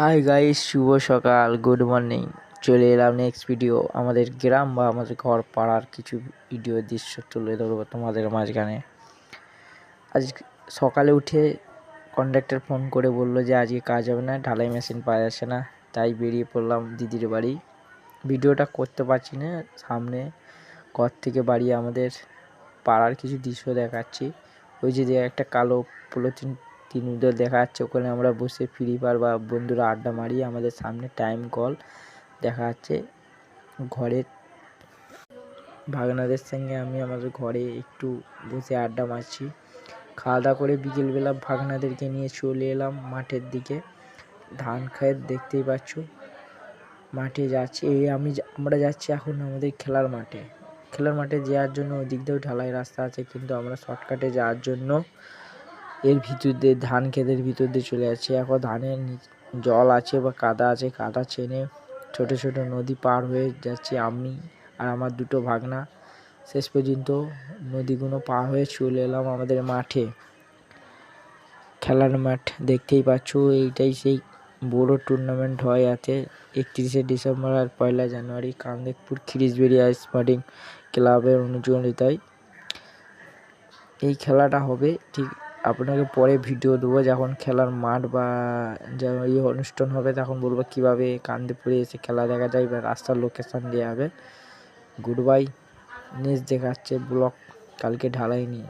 Hi guys, শুভ সকাল, good morning. চলে এলাম নেক্সট ভিডিও। আমাদের গ্রাম বা আমাদের ঘর পাড়ার কিছু ভিডিও দৃশ্য তুলে ধরবো তোমাদের মাঝখানে। আজ সকালে উঠে কন্ডাক্টর ফোন করে বললো যে আজকে কাজ হবে না, ঢালাই মেশিন পাওয়া যাচ্ছে না। তাই বেরিয়ে পড়লাম দিদির বাড়ি। ভিডিওটা করতে পারছি না, সামনে ঘর থেকে বাড়ি আমাদের পাড়ার কিছু দৃশ্য দেখাচ্ছি। ওই যে একটা কালো পলিথিন তিনউদের দেখা যাচ্ছে, ওখানে আমরা বসে ফ্রি ফায়ার বা বন্ধুরা আড্ডা মারি। আমাদের সামনে টাইম কল দেখা যাচ্ছে। ঘরে ভাগনাদের সঙ্গে আমি আমাদের ঘরে একটু বসে আড্ডা মারছি। খাওয়া দাওয়া করে বিকেলবেলা ভাগনাদেরকে নিয়ে চলে এলাম মাঠের দিকে। ধান ক্ষেত দেখতেই পাচ্ছ, মাঠে যাচ্ছি। আমরা যাচ্ছি এখন আমাদের খেলার মাঠে। খেলার মাঠে যাওয়ার জন্য ওই দিক দিয়েও ঢালাই রাস্তা আছে, কিন্তু আমরা শর্টকাটে যাওয়ার জন্য এর ভিতর দিয়ে ধান ক্ষেতের ভিতর দিয়ে চলে যাচ্ছে। এখন ধানের জল আছে বা কাদা আছে, কাদা চেনে ছোট ছোট নদী পার হয়ে যাচ্ছি আমি আর আমার দুটো ভাগনা। শেষ পর্যন্ত নদীগুলো পার হয়ে চলে এলাম আমাদের মাঠে। খেলার মাঠ দেখতেই পাচ্ছ, এইটাই সেই বড় টুর্নামেন্ট হয়। এতে 31শে ডিসেম্বর আর 1লা জানুয়ারি কান্দেকপুর খিরিসবেড়িয়া স্পোর্টিং ক্লাবের অনুযোগিতায় এই খেলাটা হবে। ঠিক আপনাকে পরে ভিডিও দেবো, যখন খেলার মাঠ বা এই অনুষ্ঠান হবে তখন বলবো কীভাবে কান্দেপুরে এসে খেলা দেখা যায় বা রাস্তার লোকেশান দেওয়া হবে। গুড বাই, নেক্সট দেখাচ্ছে ব্লগ কালকে ঢালাই নিয়ে।